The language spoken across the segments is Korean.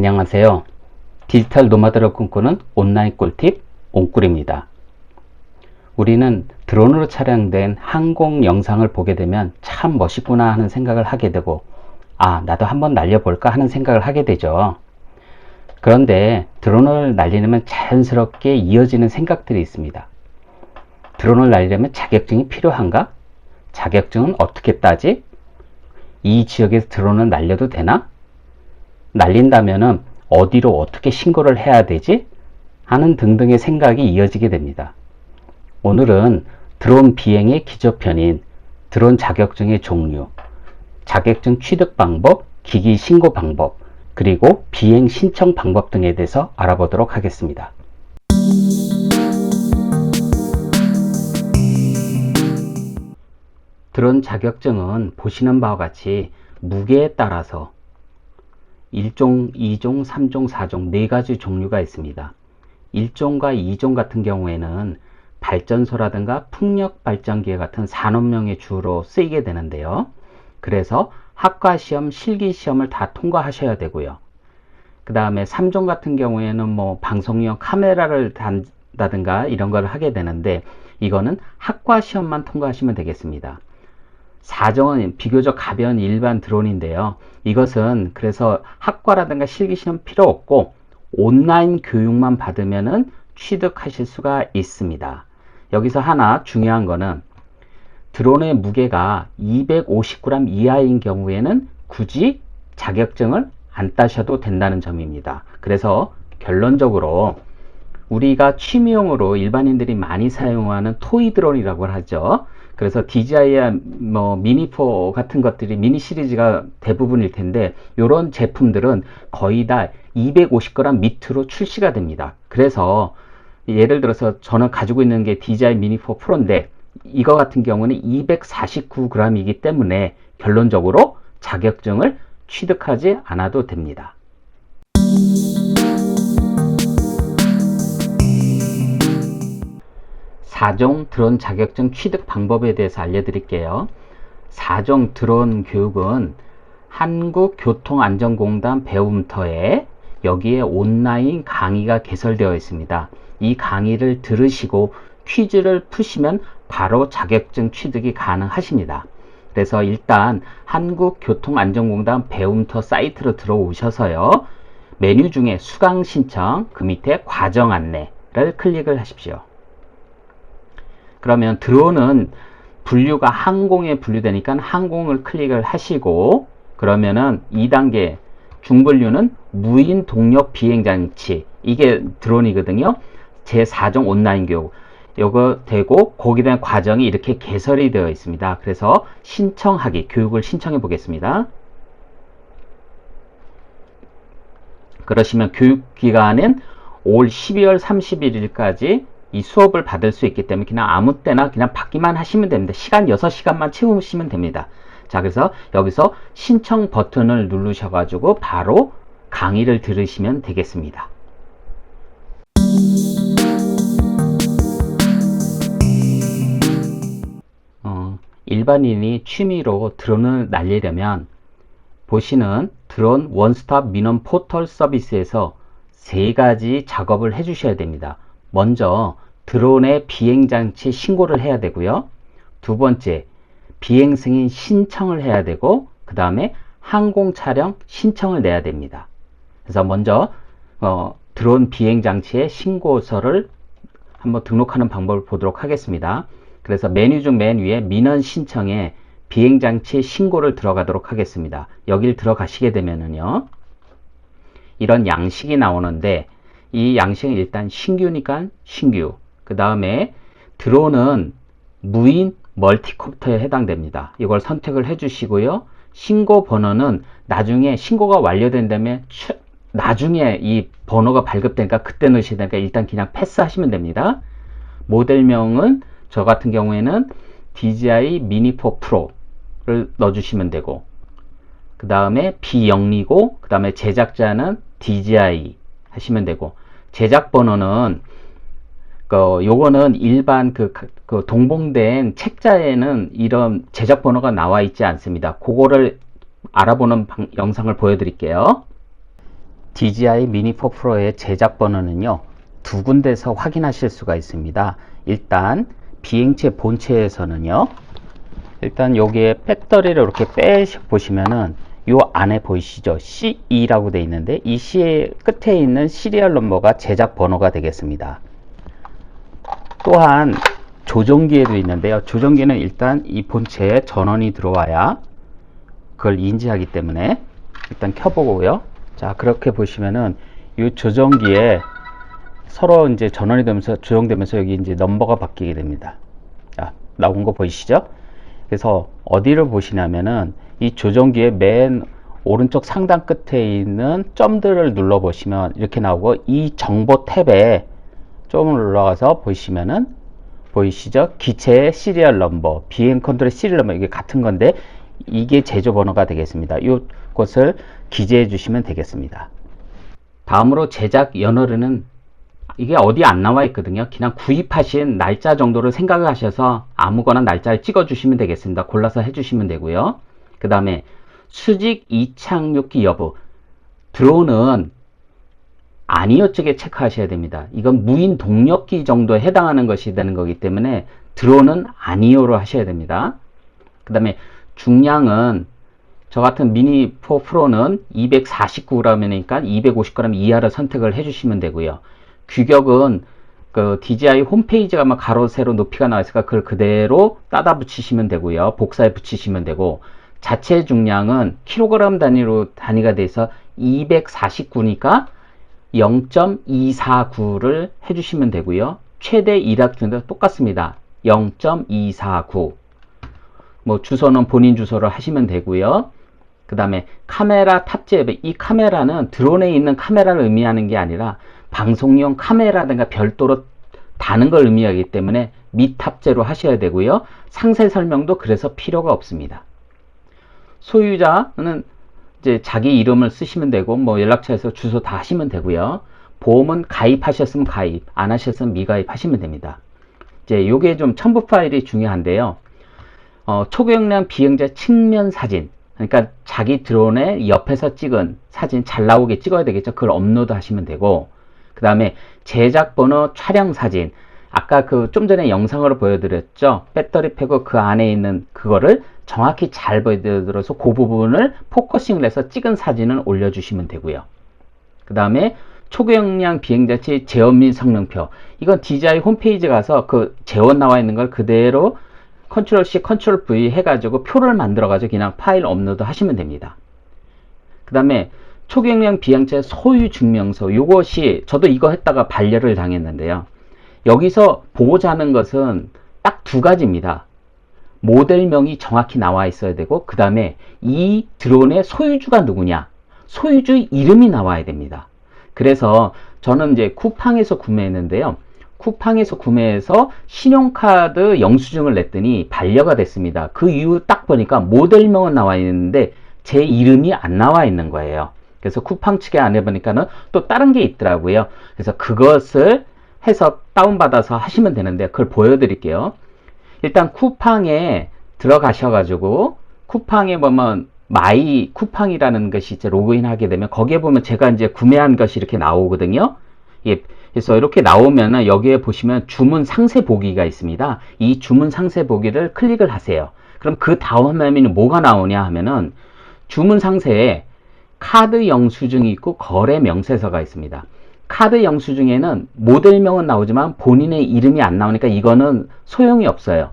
안녕하세요. 디지털 노마드를 꿈꾸는 온라인 꿀팁 옹꿀입니다. 우리는 드론으로 촬영된 항공 영상을 보게 되면 참 멋있구나 하는 생각을 하게 되고, 나도 한번 날려볼까 하는 생각을 하게 되죠. 그런데 드론을 날리려면 자연스럽게 이어지는 생각들이 있습니다. 드론을 날리려면 자격증이 필요한가? 자격증은 어떻게 따지? 이 지역에서 드론을 날려도 되나? 날린다면은 어디로 어떻게 신고를 해야 되지? 하는 등등의 생각이 이어지게 됩니다. 오늘은 드론 비행의 기저편인 드론 자격증의 종류, 자격증 취득 방법, 기기 신고 방법, 그리고 비행 신청 방법 등에 대해서 알아보도록 하겠습니다. 드론 자격증은 보시는 바와 같이 무게에 따라서 1종, 2종, 3종, 4종 4가지 종류가 있습니다. 1종과 2종 같은 경우에는 발전소라든가 풍력 발전기에 같은 산업용에 주로 쓰이게 되는데요. 그래서 학과시험, 실기시험을 다 통과하셔야 되고요. 그 다음에 3종 같은 경우에는 방송용 카메라를 단다든가 이런 걸 하게 되는데, 이거는 학과시험만 통과하시면 되겠습니다. 4종은 비교적 가벼운 일반 드론인데요. 이것은 그래서 학과라든가 실기시험 필요 없고 온라인 교육만 받으면은 취득하실 수가 있습니다. 여기서 하나 중요한 거는 드론의 무게가 250g 이하인 경우에는 굳이 자격증을 안 따셔도 된다는 점입니다. 그래서 결론적으로 우리가 취미용으로 일반인들이 많이 사용하는 토이 드론이라고 하죠. 그래서 DJI 미니4 같은 것들이 미니 시리즈가 대부분일 텐데, 이런 제품들은 거의 다 250g 밑으로 출시가 됩니다. 그래서 예를 들어서 저는 가지고 있는 게 DJI 미니4 프로인데, 이거 같은 경우는 249g이기 때문에 결론적으로 자격증을 취득하지 않아도 됩니다. 사종 드론 자격증 취득 방법에 대해서 알려드릴게요. 4종 드론 교육은 한국교통안전공단 배움터에 여기에 온라인 강의가 개설되어 있습니다. 이 강의를 들으시고 퀴즈를 푸시면 바로 자격증 취득이 가능하십니다. 그래서 일단 한국교통안전공단 배움터 사이트로 들어오셔서요, 메뉴 중에 수강 신청, 그 밑에 과정 안내를 클릭을 하십시오. 그러면 드론은 분류가 항공에 분류되니까 항공을 클릭을 하시고, 그러면은 2단계 중분류는 무인 동력 비행장치, 이게 드론이거든요. 제4종 온라인 교육 요거 되고, 거기에 대한 과정이 이렇게 개설이 되어 있습니다. 그래서 신청하기, 교육을 신청해 보겠습니다. 그러시면 교육기간은 올 12월 31일까지 이 수업을 받을 수 있기 때문에 그냥 아무 때나 그냥 받기만 하시면 됩니다. 시간 6시간만 채우시면 됩니다. 자, 그래서 여기서 신청 버튼을 누르셔가지고 바로 강의를 들으시면 되겠습니다. 일반인이 취미로 드론을 날리려면 보시는 드론 원스톱 민원 포털 서비스에서 3가지 작업을 해주셔야 됩니다. 먼저 드론의 비행장치 신고를 해야 되고요. 두 번째, 비행 승인 신청을 해야 되고, 그 다음에 항공 촬영 신청을 내야 됩니다. 그래서 먼저 드론 비행장치의 신고서를 한번 등록하는 방법을 보도록 하겠습니다. 그래서 메뉴 중 맨 위에 민원 신청에 비행장치 신고를 들어가도록 하겠습니다. 여길 들어가시게 되면은요, 이런 양식이 나오는데, 이 양식은 일단 신규니까 신규, 그 다음에 드론은 무인 멀티콥터에 해당됩니다. 이걸 선택을 해 주시고요. 신고 번호는 나중에 신고가 완료된 다음에 나중에 이 번호가 발급되니까 그때 넣으셔야 되니까 일단 그냥 패스하시면 됩니다. 모델명은 저 같은 경우에는 DJI 미니4 프로를 넣어주시면 되고, 그 다음에 비영리고, 그 다음에 제작자는 DJI 하시면 되고, 제작 번호는 요거는 일반 그 동봉된 책자에는 이런 제작 번호가 나와 있지 않습니다. 그거를 알아보는 영상을 보여드릴게요. DJI 미니 4 프로의 제작 번호는요, 두 군데서 확인하실 수가 있습니다. 일단 비행체 본체에서는요, 일단 여기에 배터리를 이렇게 보시면은 요 안에 보이시죠? CE라고 되어 있는데 이 C의 끝에 있는 시리얼 넘버가 제작 번호가 되겠습니다. 또한 조종기에도 있는데요. 조종기는 일단 이 본체에 전원이 들어와야 그걸 인지하기 때문에 일단 켜보고요. 자, 그렇게 보시면은 이 조종기에 서로 이제 전원이 되면서 조정되면서 여기 이제 넘버가 바뀌게 됩니다. 자, 나온 거 보이시죠? 그래서 어디를 보시냐면은 이 조종기의 맨 오른쪽 상단 끝에 있는 점들을 눌러 보시면 이렇게 나오고, 이 정보 탭에 좀 올라가서 보시면은 보이시죠? 기체의 시리얼 넘버, 비행 컨트롤 시리얼 넘버, 이게 같은 건데 이게 제조 번호가 되겠습니다. 이것을 기재해 주시면 되겠습니다. 다음으로 제작 연월에는 이게 어디 안 나와 있거든요. 그냥 구입하신 날짜 정도를 생각을 하셔서 아무거나 날짜를 찍어 주시면 되겠습니다. 골라서 해 주시면 되고요. 그 다음에 수직 이착륙기 여부, 드론은 아니요 쪽에 체크하셔야 됩니다. 이건 무인 동력기 정도에 해당하는 것이 되는 거기 때문에 드론은 아니요로 하셔야 됩니다. 그 다음에 중량은 저 같은 미니 4 프로는 249g이니까 250g 이하를 선택을 해주시면 되고요. 규격은 그 DJI 홈페이지가 아마 가로 세로 높이가 나와 있으니까 그걸 그대로 따다 붙이시면 되고요. 복사해 붙이시면 되고, 자체 중량은 킬로그램 단위로 단위가 돼서 249니까 0.249를 해주시면 되고요. 최대 이락 중도 똑같습니다. 0.249. 뭐 주소는 본인 주소를 하시면 되고요. 그 다음에 카메라 탑재, 이 카메라는 드론에 있는 카메라를 의미하는 게 아니라 방송용 카메라든가 별도로 다는 걸 의미하기 때문에 미탑재로 하셔야 되고요. 상세 설명도 그래서 필요가 없습니다. 소유자는 이제 자기 이름을 쓰시면 되고, 뭐 연락처에서 주소 다 하시면 되고요. 보험은 가입하셨으면 가입, 안 하셨으면 미가입 하시면 됩니다. 이제 요게 좀 첨부 파일이 중요한데요. 초고용량 비행자 측면 사진, 그러니까 자기 드론의 옆에서 찍은 사진 잘 나오게 찍어야 되겠죠. 그걸 업로드 하시면 되고, 그 다음에 제작 번호 촬영 사진, 아까 그 좀 전에 영상으로 보여드렸죠. 배터리 빼고 그 안에 있는 그거를 정확히 잘 보여드려서 그 부분을 포커싱을 해서 찍은 사진을 올려주시면 되고요. 그 다음에 초고용량 비행자치 재원 및 성능표, 이건 DJI 홈페이지 가서 그 재원 나와 있는 걸 그대로 컨트롤 C, 컨트롤 V 해가지고 표를 만들어가지고 그냥 파일 업로드 하시면 됩니다. 그 다음에 초고용량 비행체 소유 증명서, 이것이 저도 이거 했다가 반려를 당했는데요. 여기서 보고자 하는 것은 딱 두 가지입니다. 모델명이 정확히 나와 있어야 되고, 그 다음에 이 드론의 소유주가 누구냐, 소유주 이름이 나와야 됩니다. 그래서 저는 이제 쿠팡에서 구매했는데요. 쿠팡에서 구매해서 신용카드 영수증을 냈더니 반려가 됐습니다. 그 이후 딱 보니까 모델명은 나와 있는데 제 이름이 안 나와 있는 거예요. 그래서 쿠팡 측에 안 해보니까는 또 다른 게 있더라고요. 그래서 그것을 해서 다운받아서 하시면 되는데 그걸 보여드릴게요. 일단 쿠팡에 들어가셔가지고 쿠팡에 보면 마이 쿠팡이라는 것이 이제 로그인 하게 되면 거기에 보면 제가 이제 구매한 것이 이렇게 나오거든요. 예, 그래서 이렇게 나오면은 여기에 보시면 주문 상세 보기가 있습니다. 이 주문 상세 보기를 클릭을 하세요. 그럼 그 다음 화면에는 뭐가 나오냐 하면은 주문 상세에 카드 영수증이 있고 거래 명세서가 있습니다. 카드 영수증에는 모델명은 나오지만 본인의 이름이 안 나오니까 이거는 소용이 없어요.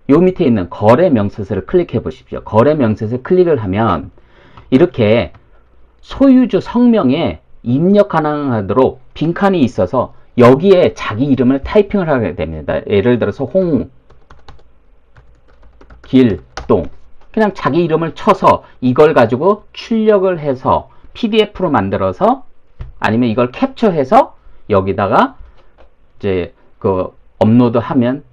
요 밑에 있는 거래 명세서를 클릭해 보십시오. 거래 명세서를 클릭을 하면 이렇게 소유주 성명에 입력 가능하도록 빈칸이 있어서 여기에 자기 이름을 타이핑을 하게 됩니다. 예를 들어서 홍길동, 그냥 자기 이름을 쳐서 이걸 가지고 출력을 해서 PDF로 만들어서 아니면 이걸 캡처해서 여기다가 이제 그 업로드하면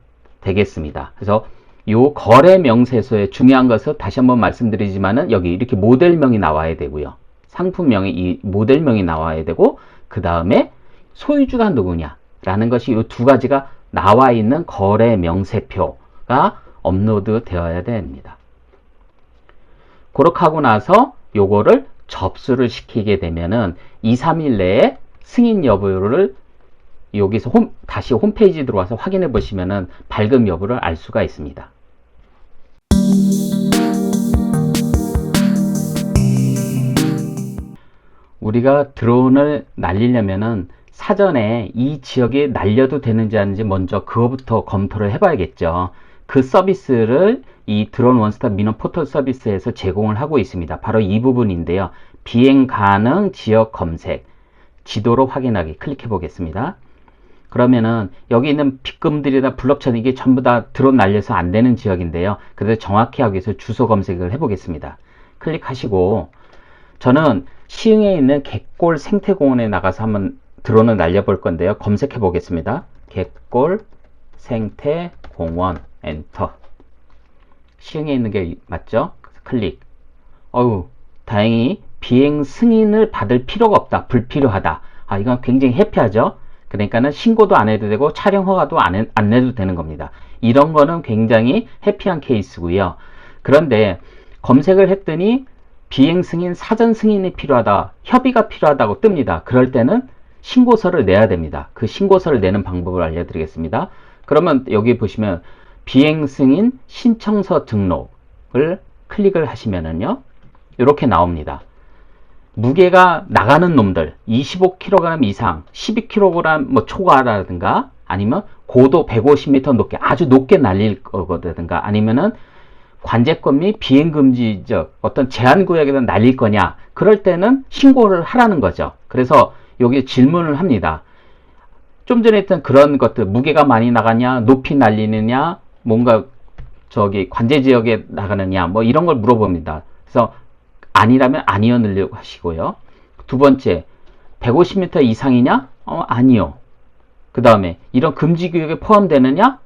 되겠습니다. 그래서 요 거래 명세서의 중요한 것은 다시 한번 말씀드리지만은 여기 이렇게 모델명이 나와야 되고요. 상품명이 이 모델명이 나와야 되고, 그 다음에 소유주가 누구냐라는 것이 이 두 가지가 나와 있는 거래 명세표가 업로드 되어야 됩니다. 그렇게 하고 나서 요거를 접수를 시키게 되면은 2, 3일 내에 승인 여부를 여기서 다시 홈페이지 들어와서 확인해 보시면은 발급 여부를 알 수가 있습니다. 우리가 드론을 날리려면은 사전에 이 지역에 날려도 되는지 아닌지 먼저 그거부터 검토를 해봐야겠죠. 그 서비스를 이 드론 원스톱 민원 포털 서비스에서 제공을 하고 있습니다. 바로 이 부분인데요. 비행 가능 지역 검색, 지도로 확인하기 클릭해 보겠습니다. 그러면은 여기 있는 빗금들이나 블럭천 이게 전부 다 드론 날려서 안 되는 지역인데요. 그래서 정확히 하기 위해서 주소 검색을 해 보겠습니다. 클릭하시고 저는 시흥에 있는 갯골 생태공원에 나가서 한번 드론을 날려볼 건데요. 검색해 보겠습니다. 갯골 생태공원 엔터. 시흥에 있는 게 맞죠? 클릭. 다행히 비행 승인을 받을 필요가 없다. 불필요하다. 이건 굉장히 해피하죠? 그러니까는 신고도 안 해도 되고 촬영 허가도 안 내도 되는 겁니다. 이런 거는 굉장히 해피한 케이스고요. 그런데 검색을 했더니 비행 승인, 사전 승인이 필요하다, 협의가 필요하다고 뜹니다. 그럴 때는 신고서를 내야 됩니다. 그 신고서를 내는 방법을 알려드리겠습니다. 그러면 여기 보시면 비행 승인 신청서 등록을 클릭을 하시면은요, 이렇게 나옵니다. 무게가 나가는 놈들 25kg 이상, 12kg 뭐 초과라든가 아니면 고도 150m 높게 아주 높게 날릴 거라든가 아니면은 관제권 및 비행금지적 어떤 제한구역에서 날릴 거냐, 그럴 때는 신고를 하라는 거죠. 그래서 여기 질문을 합니다. 좀 전에 했던 그런 것들, 무게가 많이 나가냐, 높이 날리느냐, 뭔가 저기 관제지역에 나가느냐, 뭐 이런 걸 물어봅니다. 그래서 아니라면 아니요 넣으려고 하시고요. 두 번째, 150m 이상이냐? 아니요. 그 다음에 이런 금지구역에 포함되느냐?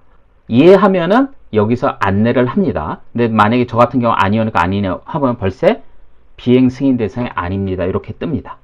예 하면은 여기서 안내를 합니다. 근데 만약에 저 같은 경우 아니오니까 아니냐 하면 벌써 비행 승인 대상이 아닙니다. 이렇게 뜹니다.